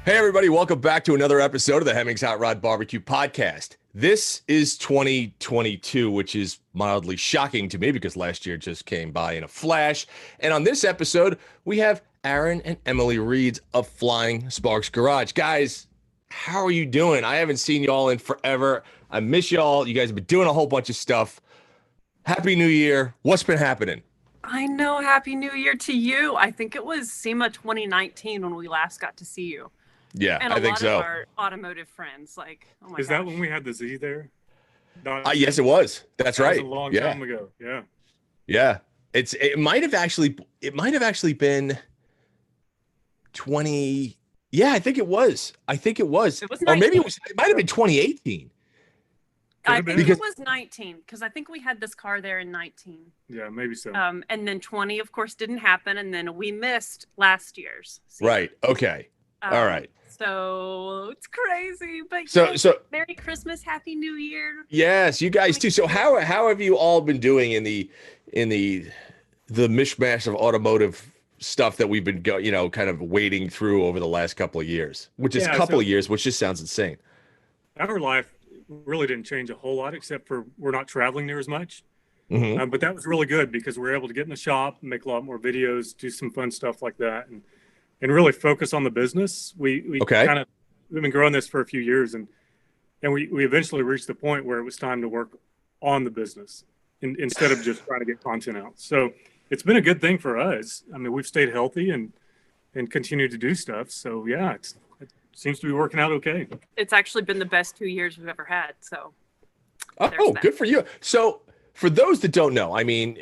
Hey, everybody, welcome back to another episode of the Hemmings Hot Rod Barbecue Podcast. This is 2022, which is mildly shocking to me because last year just came by in a flash. And on this episode, we have Aaron and Emily Reeves of Flying Sparks Garage. Guys, how are you doing? I haven't seen y'all in forever. I miss y'all. You guys have been doing a whole bunch of stuff. Happy New Year. What's been happening? I know. Happy New Year to you. I think it was SEMA 2019 when we last got to see you. Yeah, And I think so. A lot of our automotive friends, like, oh my Is gosh. that when we had the Z there? Yes, it was. That's That right. was a long Yeah. time ago. Yeah. Yeah. It might have actually been 20. Yeah, I think it was. It was Or maybe 19. it might have been 2018. I Could've think been. it was 19 because I think we had this car there in 19. Yeah, maybe so. And then 20, of course, didn't happen. And then we missed last year's SEMA. Right. Okay. All right. So it's crazy. But So Merry Christmas, Happy New Year. yes, you guys too. So how have you all been doing in the mishmash of automotive stuff that we've been kind of wading through over the last couple of years, which is a Yeah, couple so- of years, which just sounds insane. Our life really didn't change a whole lot, except for we're not traveling near as much. Mhm. But that was really good because we're able to get in the shop, make a lot more videos, do some fun stuff like that, and really focus on the business. We Okay. we've been growing this for a few years, and we eventually reached the point where it was time to work on the business instead of just trying to get content out. So it's been a good thing for us. I mean, we've stayed healthy and continue to do stuff. So yeah, it seems to be working out okay. It's actually been the best 2 years we've ever had. So Oh, There's that. good for you. So for those that don't know, I mean,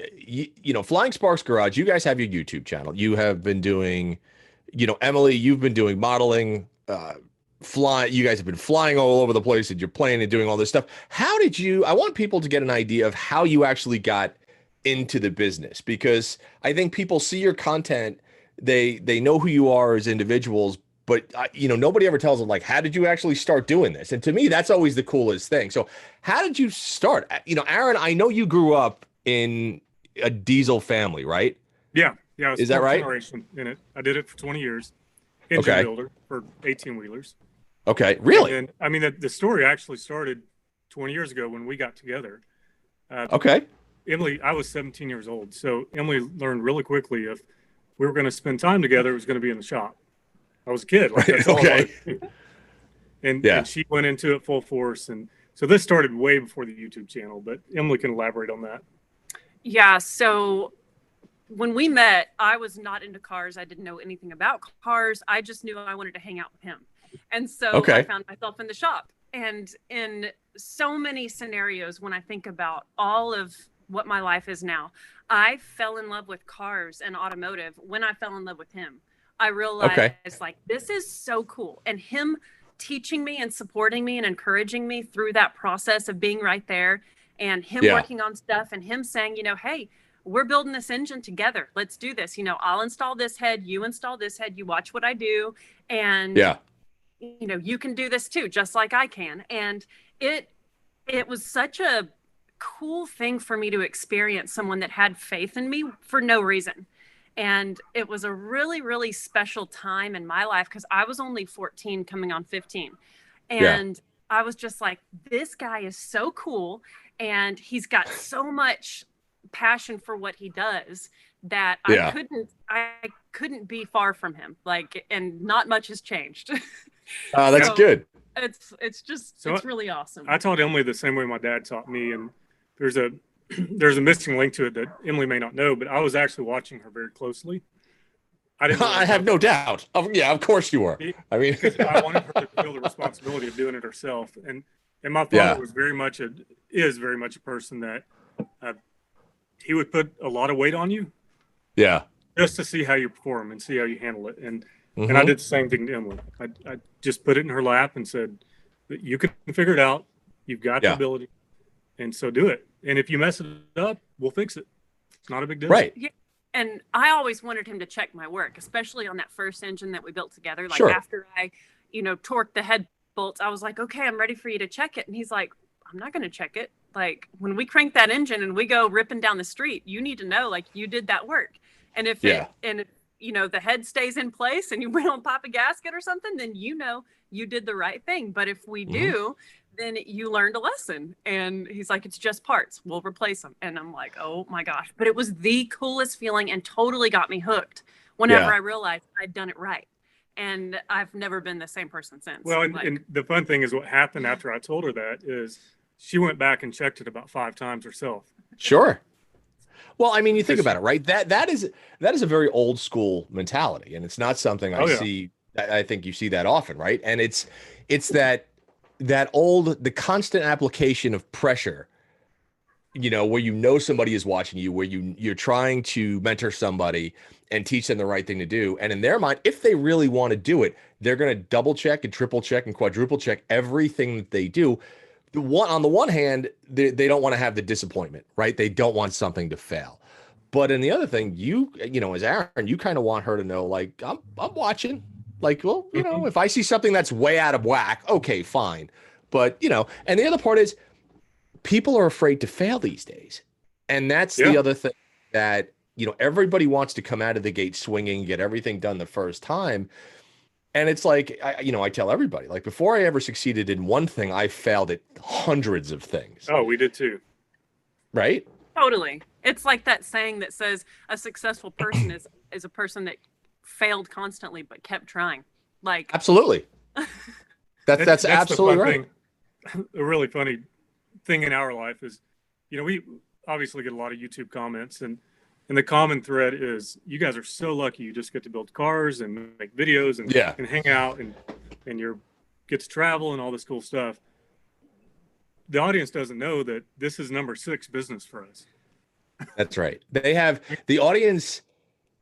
Flying Sparks Garage, you guys have your YouTube channel. You have been doing, Emily, you've been doing modeling, you guys have been flying all over the place and you're playing and doing all this stuff. I want people to get an idea of how you actually got into the business, because I think people see your content, they know who you are as individuals, but nobody ever tells them, like, how did you actually start doing this? And to me, that's always the coolest thing. So how did you start? Aaron, I know you grew up in a diesel family, right? Yeah. It's Is that fourth right? Generation in it. I did it for 20 years. Engine Okay. builder for 18 wheelers. Okay, really? And I mean, the story actually started 20 years ago when we got together. Okay. Emily, I was 17 years old. So Emily learned really quickly if we were going to spend time together, it was going to be in the shop. I was a kid. Like, that's all I Okay. wanted to do. And Yeah. she went into it full force. And so this started way before the YouTube channel, but Emily can elaborate on that. yeah, so when we met, I was not into cars. I didn't know anything about cars. I just knew I wanted to hang out with him. And so Okay. I found myself in the shop. And in so many scenarios, when I think about all of what my life is now, I fell in love with cars and automotive when I fell in love with him. I realized, like, this is so cool. And him teaching me and supporting me and encouraging me through that process of being right there, and him Yeah. working on stuff, and him saying, hey, we're building this engine together. Let's do this. I'll install this head. You install this head. You watch what I do. And, Yeah. you can do this too, just like I can. And it was such a cool thing for me to experience someone that had faith in me for no reason. And it was a really, really special time in my life because I was only 14 coming on 15. And I was just like, this guy is so cool. And he's got so much passion for what he does that Yeah. I couldn't be far from him. Like, and not much has changed. That's So, good. It's really awesome. I taught Emily the same way my dad taught me. And there's a missing link to it that Emily may not know, but I was actually watching her very closely. I didn't. I have no doubt. Yeah, of course you were. I mean, Because I wanted her to feel the responsibility of doing it herself. And my father Yeah. is very much a person that he would put a lot of weight on you yeah. just to see how you perform and see how you handle it. And I Mhm. did the same thing to Emily. I just put it in her lap and said, you can figure it out. You've got the Yeah. ability. And so do it. And if you mess it up, we'll fix it. It's not a big deal. Right. And I always wanted him to check my work, especially on that first engine that we built together. Like Sure. after I, torqued the head bolts, I was like, okay, I'm ready for you to check it. And he's like, I'm not going to check it. Like, when we crank that engine and we go ripping down the street, you need to know, like, you did that work. And if Yeah. it, and the head stays in place and we don't pop a gasket or something, then you did the right thing. But if we do, then you learned a lesson. And he's like, it's just parts. We'll replace them. And I'm like, oh my gosh. But it was the coolest feeling and totally got me hooked whenever I realized I'd done it right. And I've never been the same person since. Well, and the fun thing is what happened after I told her that is she went back and checked it about 5 times herself. Sure. Well, I mean, you think about it, right? That is a very old school mentality, and it's not something I see. I think you see that often, right? And it's the constant application of pressure, where somebody is watching you, where you're trying to mentor somebody and teach them the right thing to do. And in their mind, if they really want to do it, they're going to double check and triple check and quadruple check everything that they do. On the one hand, they don't want to have the disappointment, right? They don't want something to fail. But in the other thing, as Aaron, you kind of want her to know, like, I'm watching. Like, well, if I see something that's way out of whack, okay, fine. But, and the other part is people are afraid to fail these days. And that's the other thing that, everybody wants to come out of the gate swinging, get everything done the first time. And it's like, I tell everybody, like, before I ever succeeded in one thing, I failed at hundreds of things. Oh, we did too. Right? Totally. It's like that saying that says a successful person is a person that failed constantly but kept trying. Like, absolutely. That's absolutely right. A really funny thing in our life is, we obviously get a lot of YouTube comments, and the common thread is, you guys are so lucky you just get to build cars and make videos and hang out and you get to travel and all this cool stuff. The audience doesn't know that this is number 6 business for us. That's right. They have the audience.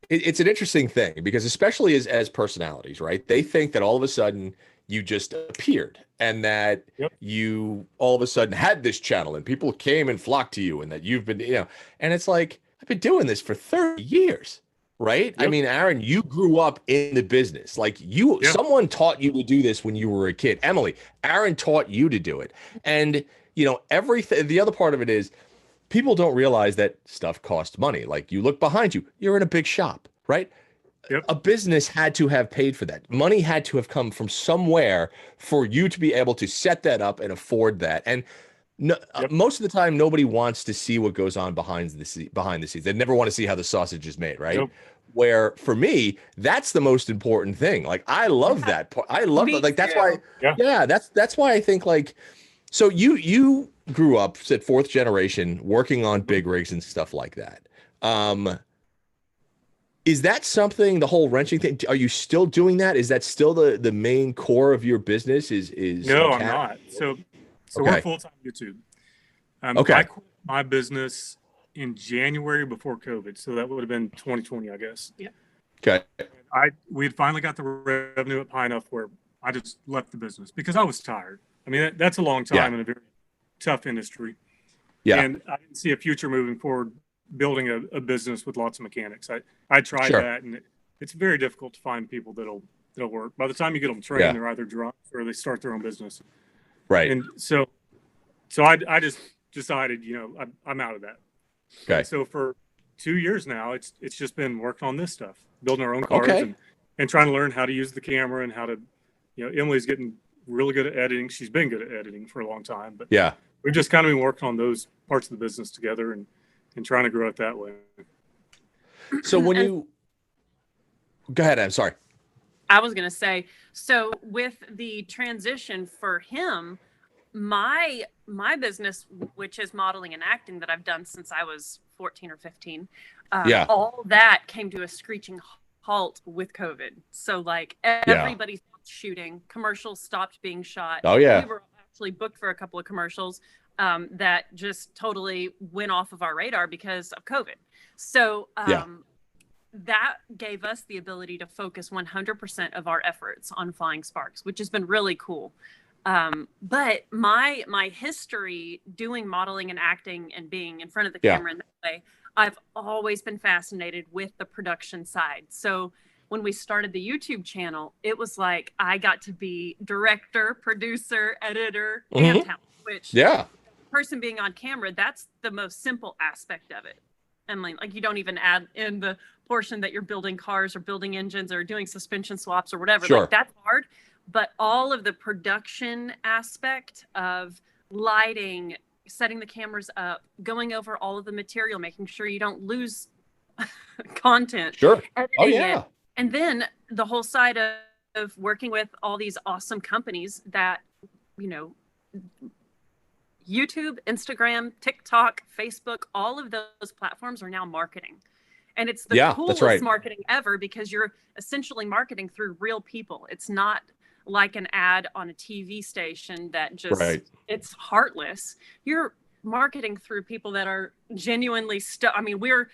It's an interesting thing because especially as personalities, right? They think that all of a sudden you just appeared and that you all of a sudden had this channel and people came and flocked to you and that you've been, and it's like, I've been doing this for 30 years, right? I mean, Aaron, you grew up in the business. Like someone taught you to do this when you were a kid. Emily, Aaron taught you to do it. And, everything, the other part of it is people don't realize that stuff costs money. Like, you look behind you, you're in a big shop, right? A business had to have paid for that. Money had to have come from somewhere for you to be able to set that up and afford that. And most of the time, nobody wants to see what goes on behind the scenes. They never want to see how the sausage is made, right? Where for me, that's the most important thing. Like, I love that part. I love that. Like, that's why. That's why I think, like, so you grew up, said 4th generation, working on big rigs and stuff like that. Is that something, the whole wrenching thing? Are you still doing that? Is that still the main core of your business? No, I'm not. So we're full-time YouTube. I quit my business in January before COVID. So that would have been 2020, I guess. Yeah. Okay. We had finally got the revenue up high enough where I just left the business because I was tired. I mean, that's a long time in a very tough industry. Yeah. And I didn't see a future moving forward building a business with lots of mechanics. I tried that, and it's very difficult to find people that'll work. By the time you get them trained, they're either drunk or they start their own business. Right. And so I just decided, I'm out of that. Okay. And so for 2 years now, it's just been working on this stuff, building our own cars and trying to learn how to use the camera and how to, Emily's getting really good at editing. She's been good at editing for a long time, but we've just kind of been working on those parts of the business together and trying to grow it that way. So when you go ahead, I'm sorry. I was going to say, so with the transition for him, my business, which is modeling and acting that I've done since I was 14 or 15, all that came to a screeching halt with COVID. So like everybody stopped shooting, commercials stopped being shot. Oh yeah. We were actually booked for a couple of commercials that just totally went off of our radar because of COVID. So that gave us the ability to focus 100% of our efforts on Flying Sparks, which has been really cool. But my history doing modeling and acting and being in front of the camera in that way, I've always been fascinated with the production side. So when we started the YouTube channel, it was like I got to be director, producer, editor, and talent, which person being on camera, that's the most simple aspect of it. I mean, like you don't even add in the portion that you're building cars or building engines or doing suspension swaps or whatever. Sure. Like that's hard. But all of the production aspect of lighting, setting the cameras up, going over all of the material, making sure you don't lose content, Sure. Oh editing yeah. it, and then the whole side of working with all these awesome companies that, you know, YouTube, Instagram, TikTok, Facebook, all of those platforms are now marketing. And it's the Yeah, that's coolest right. marketing ever because you're essentially marketing through real people. It's not like an ad on a TV station that just, Right. it's heartless. You're marketing through people that are genuinely, I mean, we're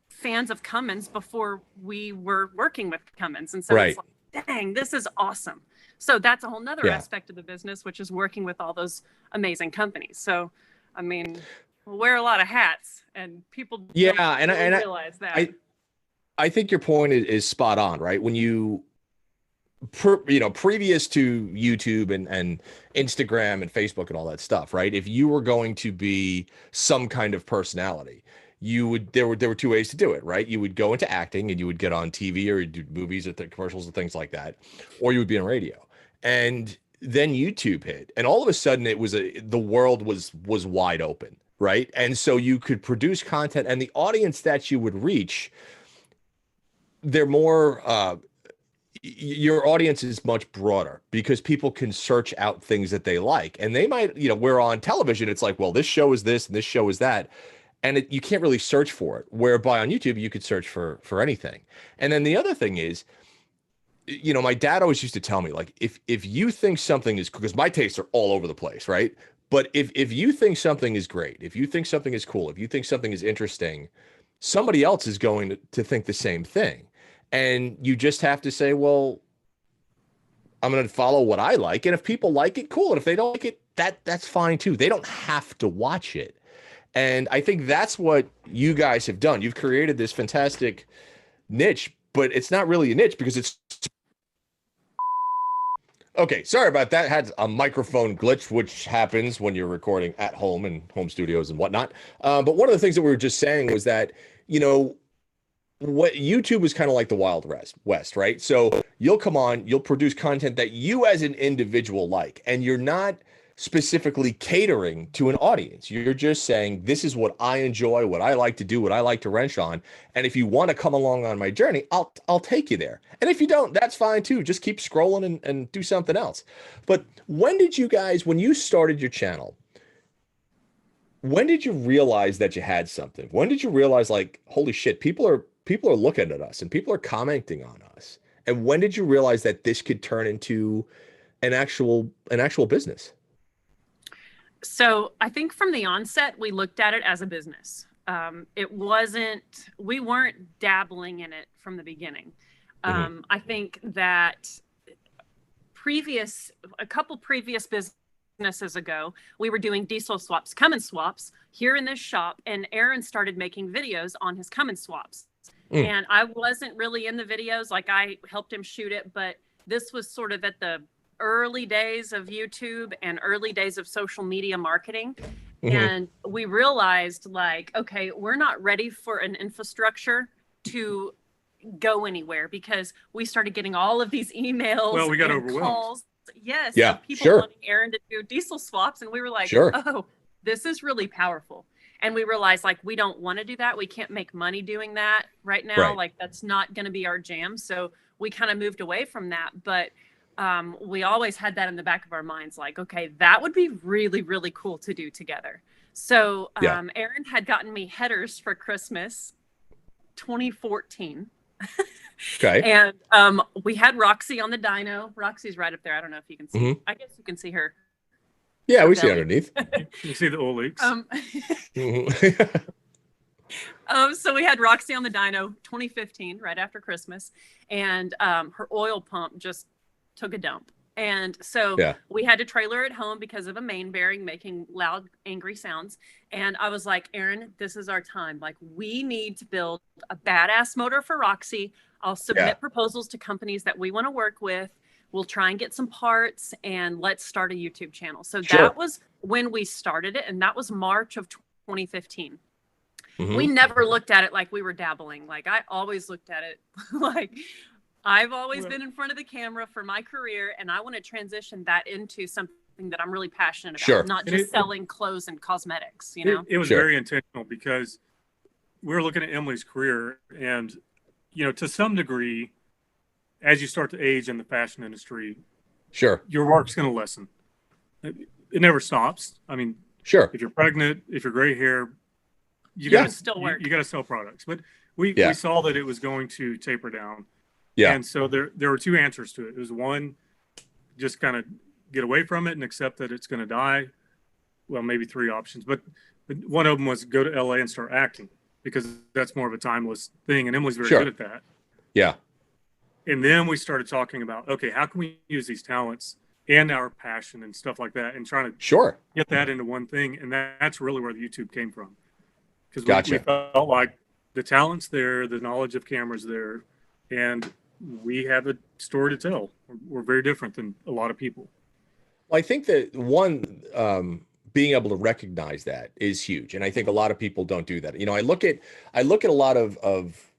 fans of Cummins before we were working with Cummins. And so it's Right. like, dang, this is awesome. So that's a whole nother Yeah. aspect of the business, which is working with all those amazing companies. So, I mean, we'll wear a lot of hats and people Yeah, don't and really realize that. I think your point is spot on, right? When you previous to YouTube and Instagram and Facebook and all that stuff, right? If you were going to be some kind of personality, there were two ways to do it, right? You would go into acting and you would get on TV or you'd do movies or commercials and things like that, or you would be on radio. And then YouTube hit, and all of a sudden it was the world was wide open, right? And so you could produce content, and the audience that you would reach, they're more your audience is much broader because people can search out things that they like, and they might, we're on television, it's like, well, this show is this and this show is that, and you can't really search for it, whereby on YouTube you could search for anything. And then the other thing is, my dad always used to tell me, like, if you think something is, because my tastes are all over the place, right? But if you think something is great, if you think something is cool, if you think something is interesting, somebody else is going to think the same thing. And you just have to say, well, I'm going to follow what I like. And if people like it, cool. And if they don't like it, that's fine too. They don't have to watch it. And I think that's what you guys have done. You've created this fantastic niche, but it's not really a niche because it's... Okay, sorry about that. Had a microphone glitch, which happens when you're recording at home in home studios and whatnot. But one of the things that we were just saying was that, what YouTube is kind of like the Wild West, right? So you'll come on, you'll produce content that you as an individual like, and you're not specifically catering to an audience. You're just saying, this is what I enjoy, what I like to do, what I like to wrench on. And if you want to come along on my journey, I'll take you there. And if you don't, that's fine too. Just keep scrolling and do something else. But when you started your channel, when did you realize that you had something? When did you realize, like, holy shit, people are looking at us and people are commenting on us? And when did you realize that this could turn into an actual business? So I think from the onset, we looked at it as a business. We weren't dabbling in it from the beginning. I think that a couple previous businesses ago, we were doing diesel swaps, Cummins swaps here in this shop, and Aaron started making videos on his Cummins swaps. And I wasn't really in the videos, like I helped him shoot it, but this was sort of at the early days of YouTube and early days of social media marketing. And we realized, like, okay, we're not ready for an infrastructure to go anywhere, because we started getting all of these emails. Well, we got and overwhelmed. Calls. Yes. Yeah, of people sure. wanting Aaron to do diesel swaps. And we were like, Sure. oh, this is really powerful. And we realized, like, we don't want to do that. We can't make money doing that right now. Right. Like, that's not going to be our jam. So we kind of moved away from that. But we always had that in the back of our minds, like, okay, that would be really, really cool to do together. So Aaron had gotten me headers for Christmas 2014. Okay. And we had Roxy on the dyno. Roxy's right up there. I don't know if you can see. I guess you can see her. Yeah, we see belly. Underneath. You see the oil leaks. So we had Roxy on the dyno 2015, right after Christmas, and her oil pump just took a dump. And so we had to trailer it home because of a main bearing making loud, angry sounds. And I was like, Aaron, this is our time. Like, we need to build a badass motor for Roxy. I'll submit proposals to companies that we want to work with. We'll try and get some parts, and let's start a YouTube channel. So that was when we started it. And that was March of 2015. We never looked at it like we were dabbling. Like I always looked at it like I've always been in front of the camera for my career, and I want to transition that into something that I'm really passionate about, Sure. not just selling clothes and cosmetics, you know? It was very intentional because we were looking at Emily's career, and, you know, to some degree, as you start to age in the fashion industry, sure, your work's going to lessen. It never stops. I mean, sure. If you're pregnant, if you're gray hair, you got to still work. You got to sell products. But we saw that it was going to taper down. Yeah. And so there were two answers to it. It was one, just kind of get away from it and accept that it's going to die. Well, maybe three options, but one of them was go to LA and start acting, because that's more of a timeless thing. And Emily's very good at that. Yeah. And then we started talking about, okay, how can we use these talents and our passion and stuff like that, and trying to get that into one thing. And that's really where the YouTube came from. Because we felt like the talent's there, the knowledge of cameras there, and we have a story to tell. We're very different than a lot of people. Well, I think that being able to recognize that is huge. And I think a lot of people don't do that. You know, I look at a lot of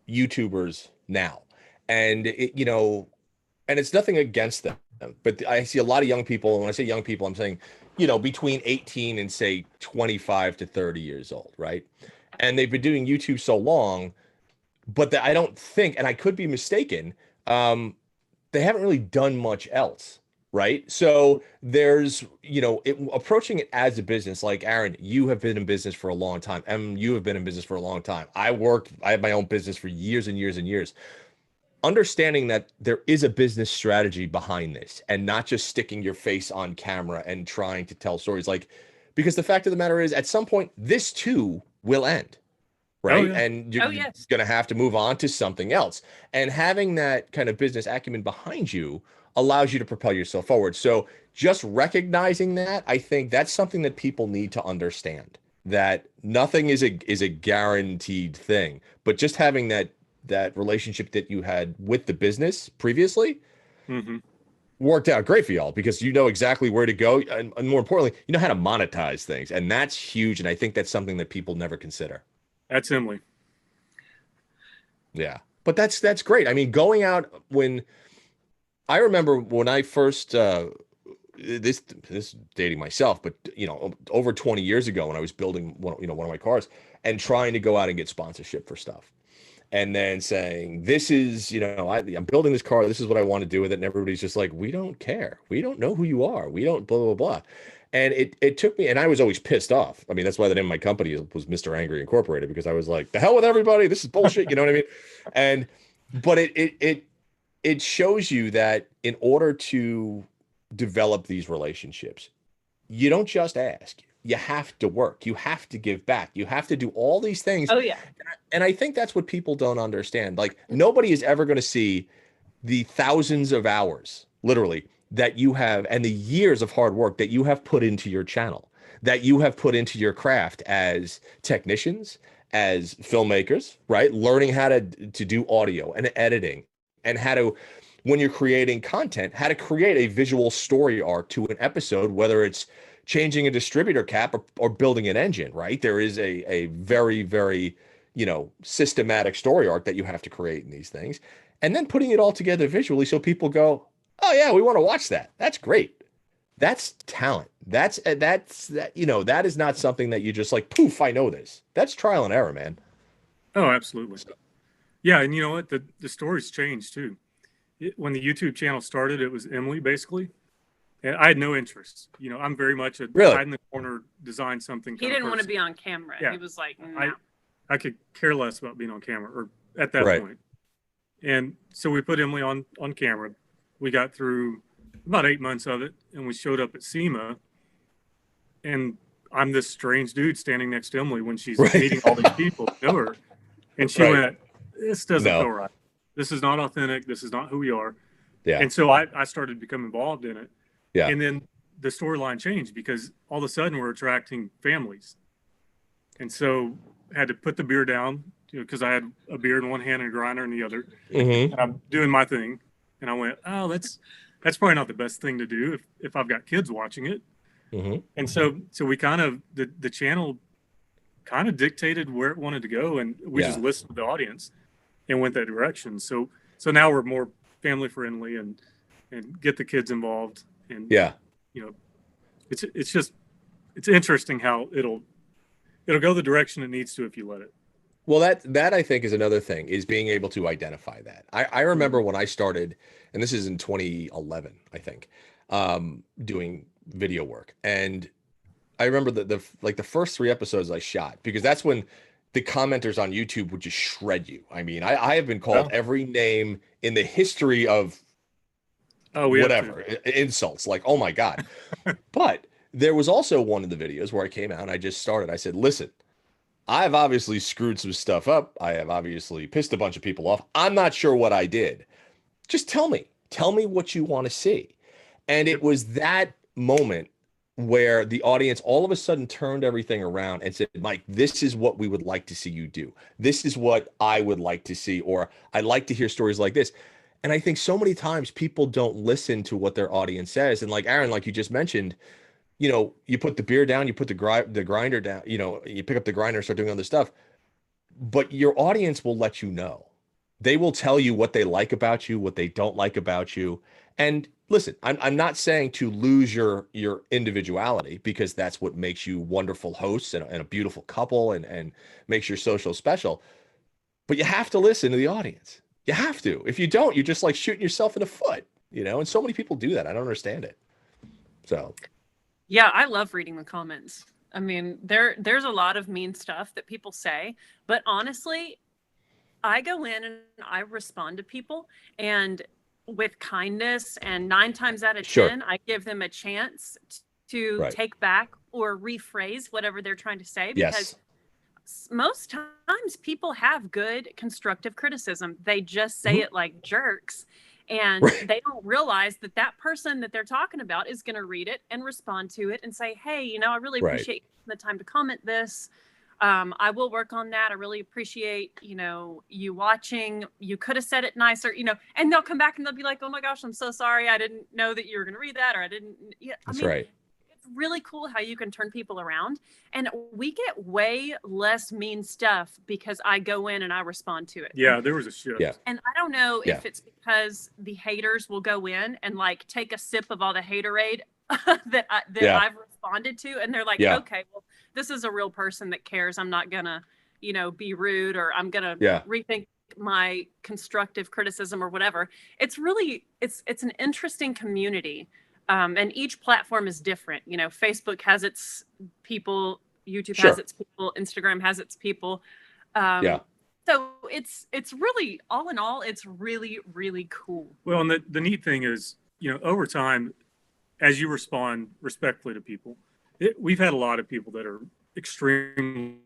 YouTubers now, and you know, and it's nothing against them, but I see a lot of young people. And when I say young people, I'm saying, you know, between 18 and say 25 to 30 years old. Right. And they've been doing YouTube so long, but I don't think, and I could be mistaken, they haven't really done much else. Right. So there's, you know, approaching it as a business, like Aaron, you have been in business for a long time. You have been in business for a long time. I have my own business for years and years and years. Understanding that there is a business strategy behind this, and not just sticking your face on camera and trying to tell stories, like, because the fact of the matter is, at some point, this too will end. Right. And you're going to have to move on to something else. And having that kind of business acumen behind you allows you to propel yourself forward. So just recognizing that, I think that's something that people need to understand, that nothing is a guaranteed thing, but just having that relationship that you had with the business previously worked out great for y'all, because you know exactly where to go. And more importantly, you know how to monetize things. And that's huge. And I think that's something that people never consider. That's Emily. Yeah. But that's great. I mean, going out, I remember when I first, this is dating myself, but you know, over 20 years ago, when I was building one of my cars and trying to go out and get sponsorship for stuff, and then saying, this is, you know, I'm building this car, this is what I want to do with it. And everybody's just like, we don't care. We don't know who you are. We don't blah, blah, blah. And it took me, and I was always pissed off. I mean, that's why the name of my company was Mr. Angry Incorporated, because I was like, the hell with everybody. This is bullshit. You know what I mean? But it shows you that in order to develop these relationships, you don't just ask. You have to work. You have to give back. You have to do all these things. Oh, yeah. And I think that's what people don't understand. Like, nobody is ever going to see the thousands of hours, literally, that you have, and the years of hard work that you have put into your channel, that you have put into your craft as technicians, as filmmakers, right? Learning how to do audio and editing, and how to, when you're creating content, how to create a visual story arc to an episode, whether it's changing a distributor cap or building an engine, right? There is a very, very, you know, systematic story arc that you have to create in these things, and then putting it all together visually so people go, oh yeah, we want to watch that. That's great. That's talent. That's that, you know, that is not something that you just like, poof, I know this. That's trial and error, man. Oh, absolutely. Yeah. And you know what? The story's changed too. When the YouTube channel started, it was Emily basically. And I had no interest. You know, I'm very much a hide in the corner, design something. He didn't want to be on camera. Yeah. He was like, no. I could care less about being on camera, or at that point. And so we put Emily on camera. We got through about 8 months of it, and we showed up at SEMA, and I'm this strange dude standing next to Emily when she's meeting all these people who know her. And she went, this doesn't feel right. This is not authentic. This is not who we are. Yeah. And so I started to become involved in it. Yeah. And then the storyline changed, because all of a sudden we're attracting families. And so I had to put the beer down, you know, because I had a beer in one hand and a grinder in the other. And I'm doing my thing. And I went, oh, that's probably not the best thing to do if I've got kids watching it. And so we kind of, the channel kind of dictated where it wanted to go, and we just listened to the audience and went that direction. So now we're more family friendly and get the kids involved, and it's interesting how it'll go the direction it needs to if you let it. Well, that I think is another thing, is being able to identify that. I remember when I started, and this is in 2011, I think, doing video work. And I remember the first 3 episodes I shot, because that's when the commenters on YouTube would just shred you. I mean, I have been called every name in the history of whatever insults, like, oh my God. But there was also one of the videos where I came out and I just started. I said, listen, I've obviously screwed some stuff up. I have obviously pissed a bunch of people off. I'm not sure what I did. Just tell me what you want to see. And it was that moment where the audience all of a sudden turned everything around and said, Mike, this is what we would like to see you do. This is what I would like to see, or I'd like to hear stories like this. And I think so many times people don't listen to what their audience says. And like Aaron, like you just mentioned, you know, you put the beer down, you put the grinder down, you know, you pick up the grinder and start doing other stuff, but your audience will let you know. They will tell you what they like about you, what they don't like about you. And listen, I'm not saying to lose your individuality, because that's what makes you wonderful hosts and a beautiful couple and makes your social special. But you have to listen to the audience. You have to. If you don't, you're just like shooting yourself in the foot, you know, and so many people do that. I don't understand it. So. Yeah, I love reading the comments. I mean, there's a lot of mean stuff that people say, but honestly, I go in and I respond to people, and with kindness, and 9 times out of 10, I give them a chance to take back or rephrase whatever they're trying to say, because most times people have good constructive criticism. They just say it like jerks. And they don't realize that that person that they're talking about is going to read it and respond to it and say, hey, you know, I really appreciate the time to comment this. I will work on that. I really appreciate, you know, you watching. You could have said it nicer, you know, and they'll come back and they'll be like, oh my gosh, I'm so sorry. I didn't know that you were going to read that, or I didn't. Yeah, That's I mean, right. It's really cool how you can turn people around, and we get way less mean stuff because I go in and I respond to it. Yeah, there was a shift. Yeah. And I don't know if it's because the haters will go in and like take a sip of all the haterade that I've responded to, and they're like, okay, well, this is a real person that cares. I'm not gonna, you know, be rude, or I'm gonna rethink my constructive criticism or whatever. It's really it's an interesting community. And each platform is different. You know, Facebook has its people, YouTube has its people, Instagram has its people. So it's really, all in all, it's really, really cool. Well, and the neat thing is, you know, over time, as you respond respectfully to people, we've had a lot of people that are extremely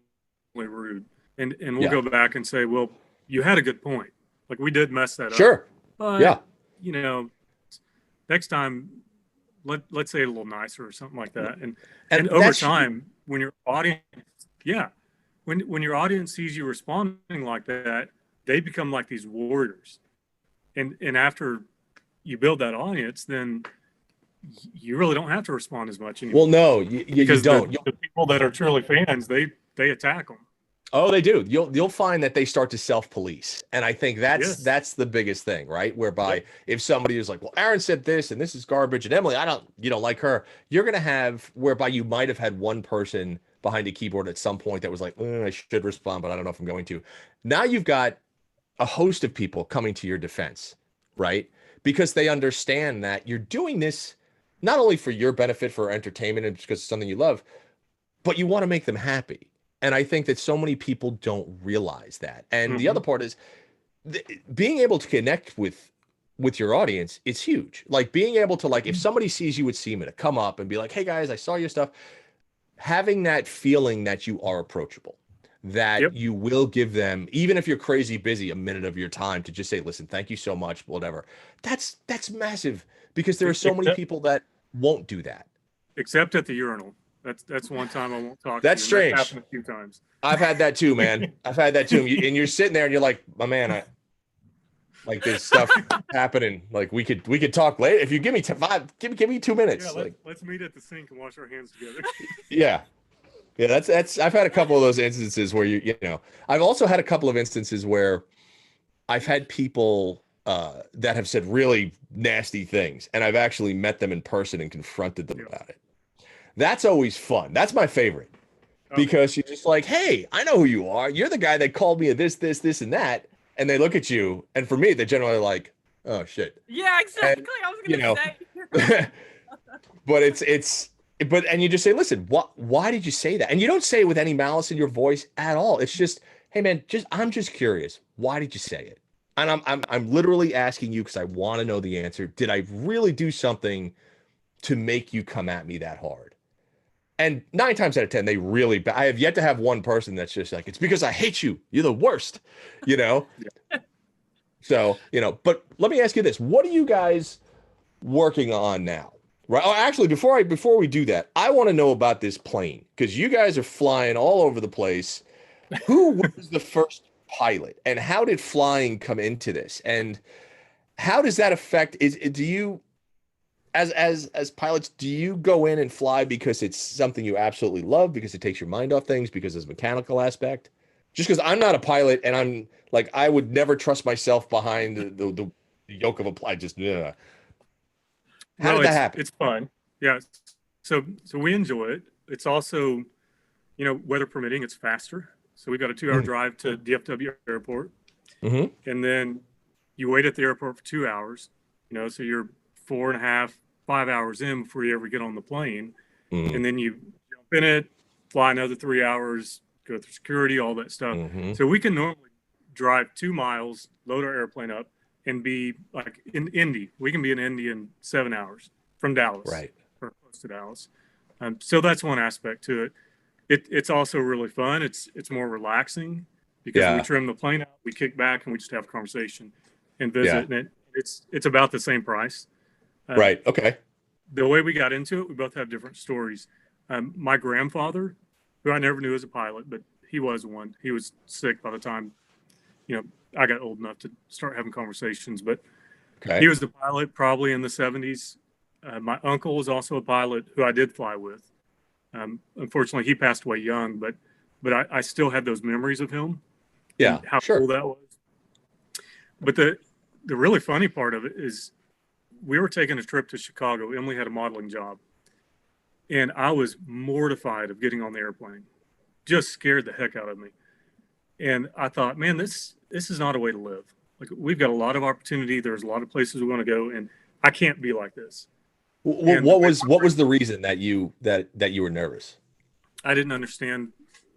rude, and we'll go back and say, well, you had a good point. Like, we did mess that up. But, you know, next time, let's say it a little nicer or something like that. And over time, when your audience, when your audience sees you responding like that, they become like these warriors. And after you build that audience, then you really don't have to respond as much anymore. Well, no, you don't. The people that are truly fans, they attack them. Oh, they do. You'll find that they start to self-police. And I think that's the biggest thing, right? Whereby if somebody is like, well, Aaron said this and this is garbage, and Emily, you don't like her, you're going to have, whereby you might have had one person behind a keyboard at some point that was like, I should respond, but I don't know if I'm going to. Now you've got a host of people coming to your defense, right? Because they understand that you're doing this not only for your benefit, for entertainment, and because it's something you love, but you want to make them happy. And I think that so many people don't realize that. And the other part is being able to connect with your audience. It's huge. Like being able to, like, if somebody sees you at SEMA, to come up and be like, hey guys, I saw your stuff. Having that feeling that you are approachable, that you will give them, even if you're crazy busy, a minute of your time to just say, listen, thank you so much, whatever. That's massive, because there are so many people that won't do that. Except at the urinal. That's one time I won't talk. That's strange. That's happened a few times. I've had that too, man. I've had that too. And you're sitting there and you're like, my man, like there's stuff happening. Like we could talk later. If you give me give me 2 minutes. Yeah, let's meet at the sink and wash our hands together. Yeah. Yeah, that's I've had a couple of those instances where I've also had a couple of instances where I've had people that have said really nasty things, and I've actually met them in person and confronted them Yeah. about it. That's always fun. That's my favorite Oh, because you're just like, hey, I know who you are. You're the guy that called me a this, and that. And they look at you, and for me, they're generally like, oh shit. Yeah, exactly. And I was you gonna know, say. but and you just say, listen, why did you say that? And you don't say it with any malice in your voice at all. It's just, hey man, I'm just curious. Why did you say it? And I'm literally asking you because I want to know the answer. Did I really do something to make you come at me that hard? And 9 times out of 10, they really. I have yet to have one person that's just like, it's because I hate you. You're the worst, you know. So But let me ask you this: what are you guys working on now? Right. Oh, actually, before we do that, I want to know about this plane because you guys are flying all over the place. Who was the first pilot, and how did flying come into this? And how does that affect? Do you, as pilots, do you go in and fly because it's something you absolutely love, because it takes your mind off things, because there's a mechanical aspect? Just because I'm not a pilot, and I'm like, I would never trust myself behind the yoke of a plane. Just how No, did that happen? it's fun. Yeah. So we enjoy it. It's also, weather permitting, it's faster. So we got a 2 hour drive to DFW airport. Mm-hmm. And then you wait at the airport for 2 hours, so you're 4.5, 5 hours in before you ever get on the plane. Mm-hmm. And then you jump in it, fly another 3 hours, go through security, all that stuff. Mm-hmm. So we can normally drive 2 miles, load our airplane up, and be like in Indy. We can be in Indy in 7 hours from Dallas, Right. or close to Dallas. So that's one aspect to it. It's also really fun. It's more relaxing because we Yeah. trim the plane out, we kick back, and we just have a conversation and Yeah. visit. And it's about the same price. Right. Okay. The way we got into it, we both have different stories. My grandfather, who I never knew as a pilot, but he was one. He was sick by the time, I got old enough to start having conversations. But Okay. he was a pilot probably in the 70s. My uncle was also a pilot who I did fly with. Unfortunately, he passed away young, but I still had those memories of him. Yeah. And how Sure. cool that was. But the really funny part of it is we were taking a trip to Chicago. Emily had a modeling job, and I was mortified of getting on the airplane. Just scared the heck out of me. And I thought, man, this is not a way to live. Like, we've got a lot of opportunity. There's a lot of places we want to go, and I can't be like this. And What was the reason that you were nervous? I didn't understand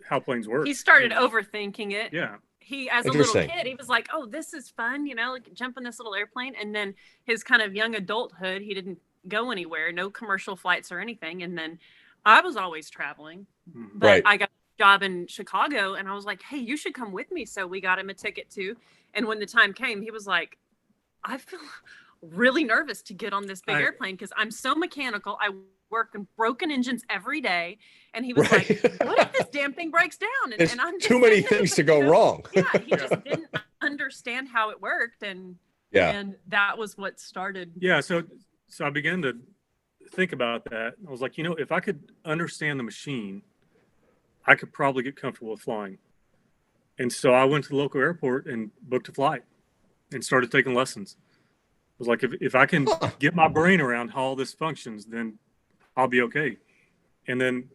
how planes work. He started overthinking it. Yeah. He, as a little Interesting. kid, he was like, oh, this is fun, like jump in this little airplane. And then his kind of young adulthood, he didn't go anywhere, no commercial flights or anything. And then I was always traveling, but Right. I got a job in Chicago, and I was like, hey, you should come with me. So we got him a ticket too. And when the time came, he was like, I feel really nervous to get on this big airplane because I'm so mechanical. I work in broken engines every day. And he was Right. like, what if this damn thing breaks down? There's And I'm just too many sitting there things to like, go wrong. Yeah, he just didn't understand how it worked. And that was what started. Yeah. So I began to think about that. I was like, if I could understand the machine, I could probably get comfortable with flying. And so I went to the local airport and booked a flight and started taking lessons. I was like, if I can get my brain around how all this functions, then I'll be okay. And then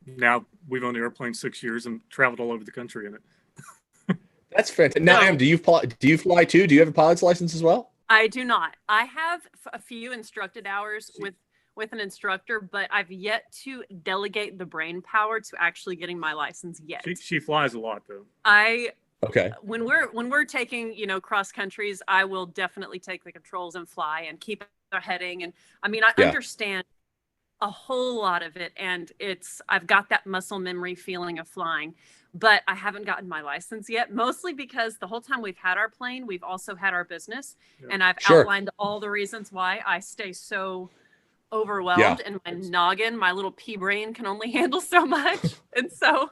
now we've owned the airplane 6 years and traveled all over the country in it. That's fantastic. Now, Em, do you fly too? Do you have a pilot's license as well? I do not. I have a few instructed hours with an instructor, but I've yet to delegate the brain power to actually getting my license yet. She flies a lot though. Okay. When we're taking, cross countries, I will definitely take the controls and fly and keep our heading. And I mean, I understand a whole lot of it, and I've got that muscle memory feeling of flying, but I haven't gotten my license yet, mostly because the whole time we've had our plane, we've also had our business. And I've outlined all the reasons why I stay so overwhelmed, and my noggin, my little pea brain, can only handle so much. And so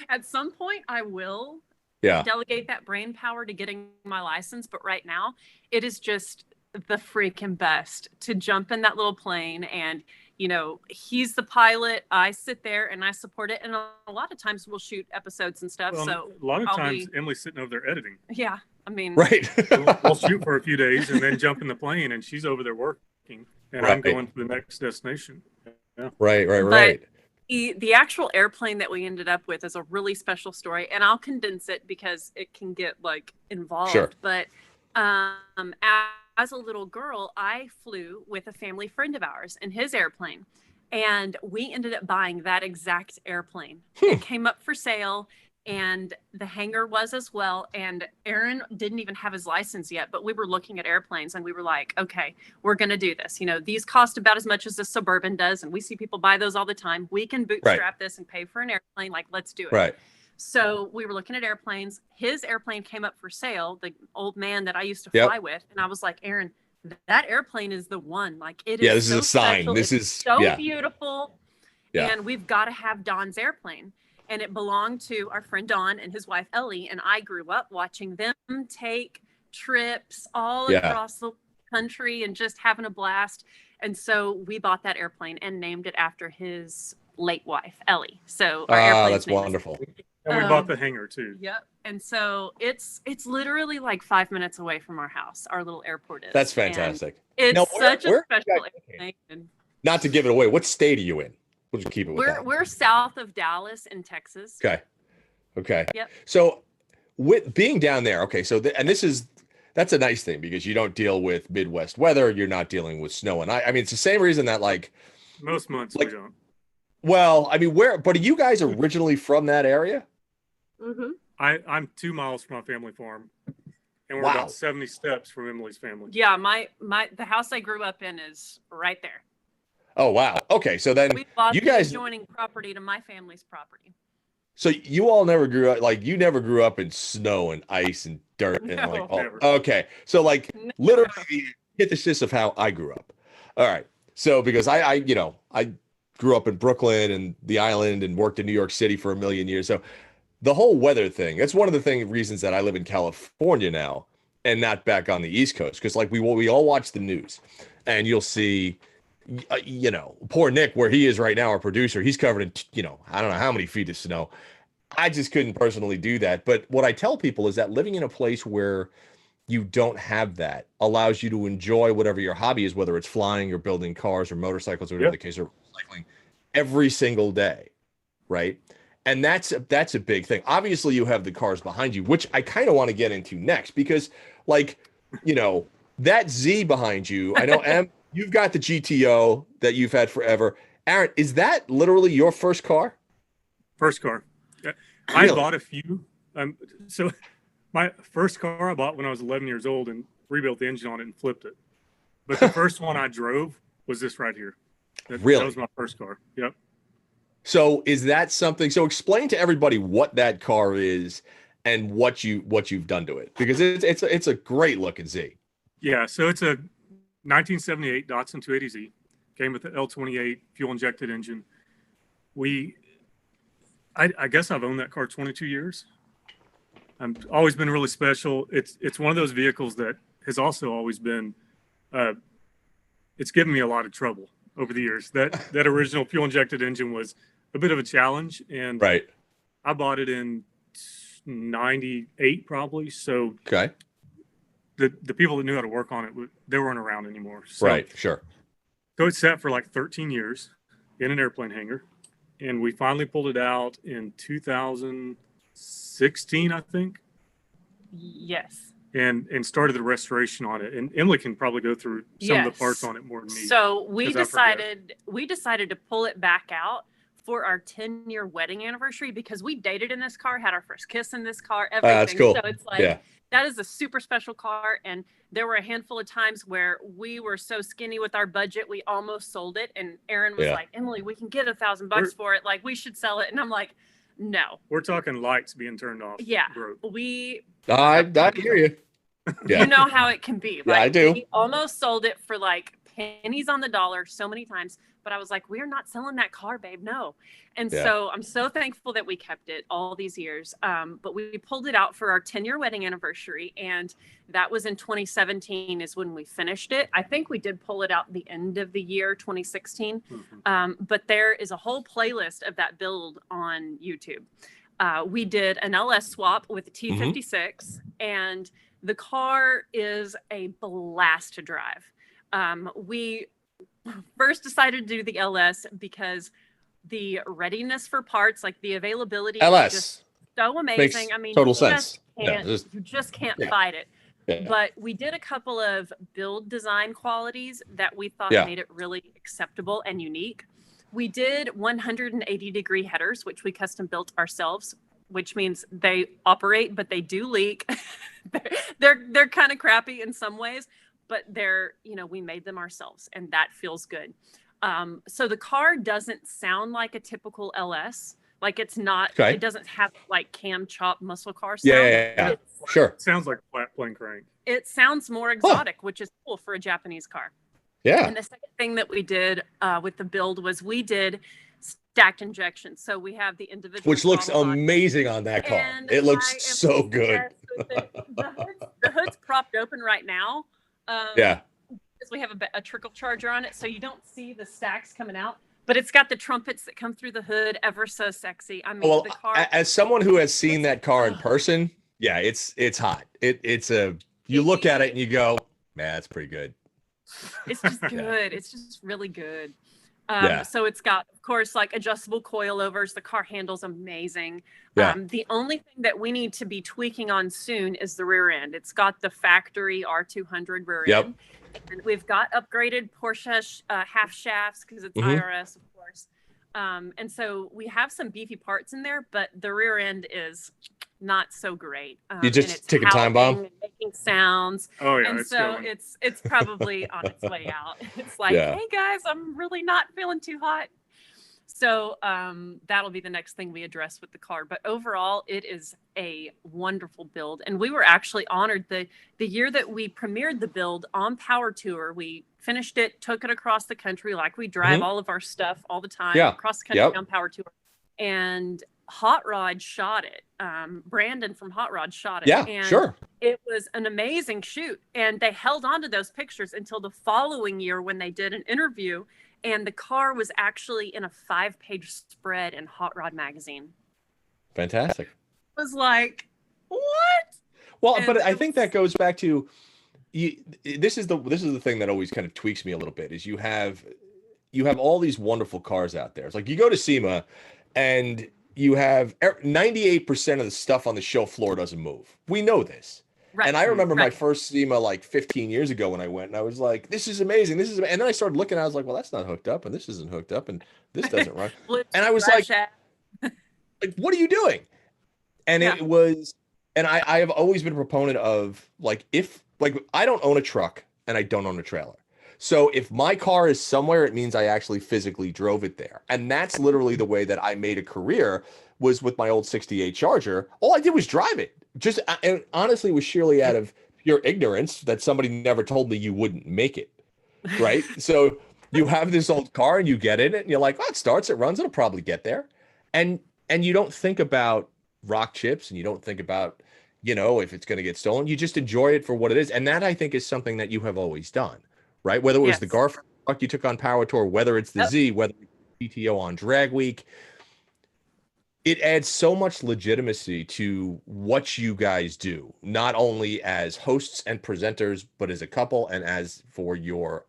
at some point I will delegate that brain power to getting my license, but right now it is just the freaking best to jump in that little plane and he's the pilot. I sit there and I support it. And a lot of times we'll shoot episodes and stuff. Well, So a lot of times Emily's sitting over there editing. Yeah. I mean, right. We'll shoot for a few days and then jump in the plane, and she's over there working, and I'm going to the next destination. Yeah. Right. The actual airplane that we ended up with is a really special story, and I'll condense it because it can get like involved. Sure. But as a little girl, I flew with a family friend of ours in his airplane, and we ended up buying that exact airplane. It came up for sale, and the hangar was as well. And Aaron didn't even have his license yet, but we were looking at airplanes and we were like, okay, we're going to do this. These cost about as much as a Suburban does. And we see people buy those all the time. We can bootstrap this and pay for an airplane. Like, let's do it. Right. So we were looking at airplanes. His airplane came up for sale, the old man that I used to fly with. And I was like, Aaron, that airplane is the one. Like, it is. Yeah, this is a sign. Special. This is so beautiful. Yeah. And we've got to have Don's airplane. And it belonged to our friend Don and his wife Ellie. And I grew up watching them take trips all across the country and just having a blast. And so we bought that airplane and named it after his late wife, Ellie. So our airplane's that's wonderful. And we bought the hangar too. Yep. And so it's literally like 5 minutes away from our house. Our little airport is. That's fantastic. And it's such a special airplane. Not to give it away, what state are you in? We'll just keep it with that. We're south of Dallas in Texas. Okay. Yep. So with being down there, okay, so that's a nice thing because you don't deal with Midwest weather. You're not dealing with snow and I mean, it's the same reason that like most months we don't. Well, I mean, but are you guys originally from that area? Mm-hmm. I'm 2 miles from my family farm, and we're about 70 steps from Emily's family. Yeah, the house I grew up in is right there. Oh wow. Okay, so then we bought you guys adjoining property to my family's property. So you all never grew up you never grew up in snow and ice and dirt and okay. So like literally get the gist of how I grew up. All right. So because I grew up in Brooklyn and the island and worked in New York City for a million years. So the whole weather thing, that's one of the reasons that I live in California now and not back on the East Coast. Because like we all watch the news and you'll see, poor Nick, where he is right now, our producer, he's covered in, I don't know how many feet of snow. I just couldn't personally do that. But what I tell people is that living in a place where you don't have that allows you to enjoy whatever your hobby is, whether it's flying or building cars or motorcycles or whatever the case, or cycling every single day. Right. And that's a big thing. Obviously, you have the cars behind you, which I kind of want to get into next because, that Z behind you, I know, you've got the GTO that you've had forever. Aaron, is that literally your first car? First car. Yeah. Really? I bought a few. So my first car I bought when I was 11 years old and rebuilt the engine on it and flipped it. But the first one I drove was this right here. That was my first car. Yep. So is that something? So explain to everybody what that car is and what you've done to it, because it's a great looking Z. Yeah. So it's a 1978 Datsun 280Z. Came with the L28 fuel injected engine. I guess I've owned that car 22 years. I've always been really special. It's one of those vehicles that has also always been, it's given me a lot of trouble over the years. That original fuel injected engine was a bit of a challenge, and I bought it in 98 probably. So the people that knew how to work on it, they weren't around anymore. So, sure. So it sat for like 13 years in an airplane hangar, and we finally pulled it out in 2016, I think. Yes. And started the restoration on it. And Emily can probably go through some of the parts on it more than me. So we decided to pull it back out for our 10-year wedding anniversary because we dated in this car, had our first kiss in this car, everything. That's cool. So it's like that is a super special car. And there were a handful of times where we were so skinny with our budget, we almost sold it. And Aaron was like, Emily, we can get $1,000 for it. Like, we should sell it. And I'm like, no. We're talking lights being turned off. Yeah. I hear you. You know how it can be. Yeah, I do. We almost sold it for like pennies on the dollar so many times, But I was like, we're not selling that car, babe. No. And Yeah. so I'm so thankful that we kept it all these years. But we pulled it out for our 10-year wedding anniversary. And that was in 2017 is when we finished it. I think we did pull it out the end of the year, 2016. But there is a whole playlist of that build on YouTube. We did an LS swap with a T56, and the car is a blast to drive. We first decided to do the LS because the readiness for parts, like the availability, LS is just so amazing. makes I mean, total you sense. you just can't fight it. Yeah. But we did a couple of build design qualities that we thought made it really acceptable and unique. We did 180-degree headers, which we custom built ourselves, which means they operate, but they do leak. they're kind of crappy in some ways, but they're, we made them ourselves, and that feels good. So the car doesn't sound like a typical LS. Like it's not, it doesn't have like cam chop muscle car sound. Yeah. Sure. It sounds like a flat plane crank. It sounds more exotic, which is cool for a Japanese car. Yeah. And the second thing that we did with the build was we did stacked injection. So we have the individual, which looks amazing on that car. It looks so good. The hood's propped open right now. Because we have a trickle charger on it, so you don't see the stacks coming out. But it's got the trumpets that come through the hood, ever so sexy. I mean, the car. As someone who has seen that car in person, it's hot. You look at it and you go, man, that's pretty good. It's just good. It's just really good. So it's got, of course, like adjustable coilovers. The car handles amazing. The only thing that we need to be tweaking on soon is the rear end. It's got the factory R200 rear end. And we've got upgraded Porsche half shafts because it's IRS, of course. And so we have some beefy parts in there, but the rear end is not so great. You just take a time bomb, and making sounds. Oh yeah, and so it's probably on its way out. It's like, hey guys, I'm really not feeling too hot. So that'll be the next thing we address with the car. But overall, it is a wonderful build. And we were actually honored the year that we premiered the build on Power Tour. We finished it, took it across the country like we drive all of our stuff all the time across the country on Power Tour. And Hot Rod shot it. Brandon from Hot Rod shot it. Yeah, and sure. It was an amazing shoot. And they held on to those pictures until the following year when they did an interview. And the car was actually in a 5-page spread in Hot Rod magazine. Fantastic. It was like, what? Well, but I think that goes back to this is the thing that always kind of tweaks me a little bit is you have all these wonderful cars out there. It's like you go to SEMA and you have 98% of the stuff on the show floor doesn't move. We know this. Right. And I remember my first SEMA like 15 years ago when I went and I was like, this is amazing. And then I started looking, I was like, well, that's not hooked up and this isn't hooked up and this doesn't run. And I was like, what are you doing? And it was, and I have always been a proponent of like, I don't own a truck and I don't own a trailer. So if my car is somewhere, it means I actually physically drove it there. And that's literally the way that I made a career was with my old 68 Charger. All I did was drive it. And honestly, was sheerly out of pure ignorance that somebody never told me you wouldn't make it, right? So you have this old car and you get in it and you're like, oh, it starts, it runs, it'll probably get there. And you don't think about rock chips and you don't think about, if it's going to get stolen. You just enjoy it for what it is. And that I think is something that you have always done, right? Whether it was the Garf truck you took on Power Tour, whether it's the Z, whether it's PTO on Drag Week, it adds so much legitimacy to what you guys do, not only as hosts and presenters, but as a couple and as for your,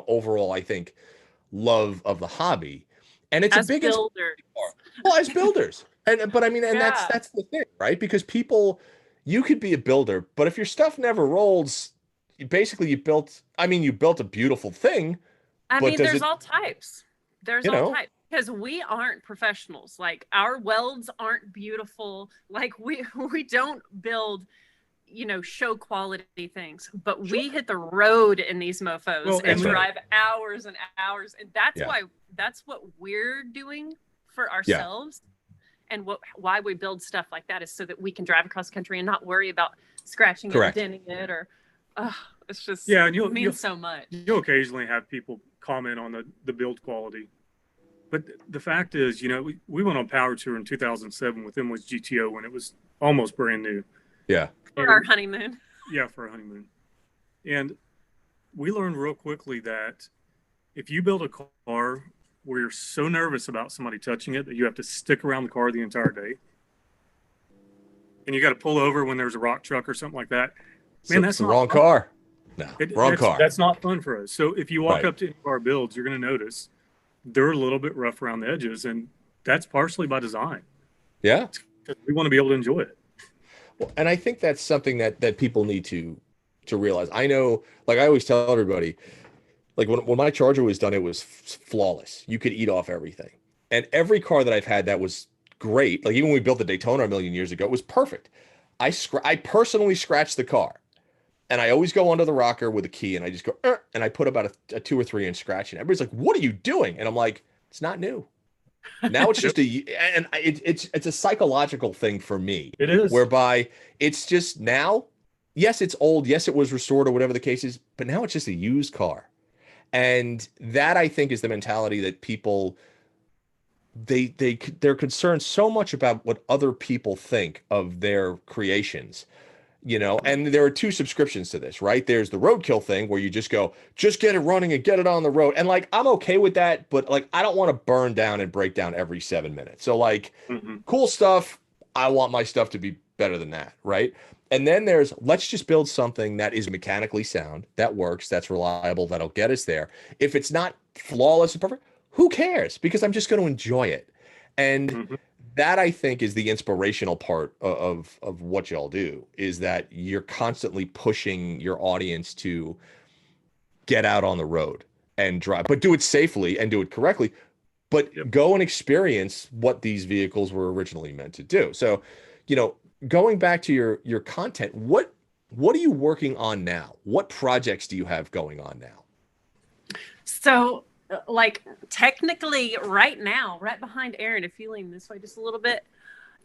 overall, I think, love of the hobby. And it's as a big builders. Well, as builders. But I mean, and that's the thing, right? Because you could be a builder, but if your stuff never rolls, you built a beautiful thing. There's all types. There's all types. Because we aren't professionals. Like our welds aren't beautiful. Like we don't build, show quality things. But we hit the road in these mofos and drive hours and hours. And that's what we're doing for ourselves. And why we build stuff like that is so that we can drive across country and not worry about scratching it or denting it or it's just and it means so much. You'll occasionally have people comment on the build quality. But the fact is, we went on Power Tour in 2007 with Emily's GTO when it was almost brand new. Yeah. For our honeymoon. Yeah, for a honeymoon. And we learned real quickly that if you build a car where you're so nervous about somebody touching it that you have to stick around the car the entire day, and you got to pull over when there's a rock truck or something like that, man, that's the not wrong fun. car. No, wrong car. That's not fun for us. So if you walk Right. up to any of our builds, you're going to notice they're a little bit rough around the edges, and that's partially by design. Yeah. We want to be able to enjoy it. Well, and I think that's something that people need to realize. I know, like I always tell everybody, like when my Charger was done, it was flawless. You could eat off everything. And every car that I've had that was great, like even when we built the Daytona a million years ago, it was perfect. I personally scratched the car. And I always go under the rocker with a key and I just go, and I put about a 2 or 3 inch scratch in. Everybody's like, what are you doing? And I'm like, it's not new. Now it's just it's a psychological thing for me. It is. Whereby it's just now, yes, it's old. Yes, it was restored or whatever the case is, but now it's just a used car. And that I think is the mentality that people, they're concerned so much about what other people think of their creations. And there are 2 subscriptions to this, right? There's the roadkill thing where you just go, just get it running and get it on the road. And like, I'm okay with that, but like, I don't want to burn down and break down every 7 minutes. So like, cool stuff. I want my stuff to be better than that, right? And then there's, let's just build something that is mechanically sound, that works, that's reliable, that'll get us there. If it's not flawless and perfect, who cares? Because I'm just going to enjoy it. And that I think is the inspirational part of what y'all do, is that you're constantly pushing your audience to get out on the road and drive, but do it safely and do it correctly, but go and experience what these vehicles were originally meant to do. So, going back to your content, what are you working on now? What projects do you have going on now? So, like technically right now, right behind Aaron, if you lean this way just a little bit,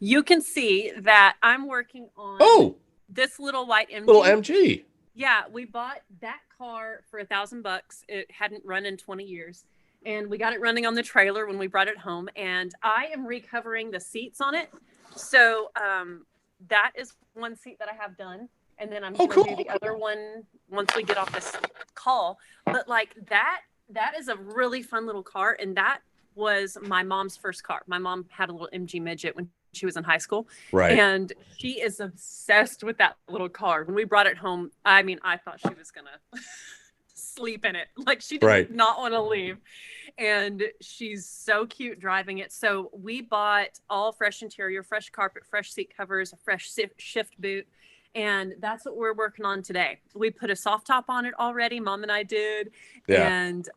you can see that I'm working on this little white MG. Little MG. Yeah, we bought that car for $1,000. It hadn't run in 20 years. And we got it running on the trailer when we brought it home. And I am recovering the seats on it. So that is one seat that I have done. And then I'm going to do the other one once we get off this call. But like that is a really fun little car. And that was my mom's first car. My mom had a little MG Midget when she was in high school. Right. And she is obsessed with that little car. When we brought it home, I mean, I thought she was going to sleep in it. Like she did not want to leave. And she's so cute driving it. So we bought all fresh interior, fresh carpet, fresh seat covers, a fresh shift boot. And that's what we're working on today. We put a soft top on it already. Mom and I did. Yeah. And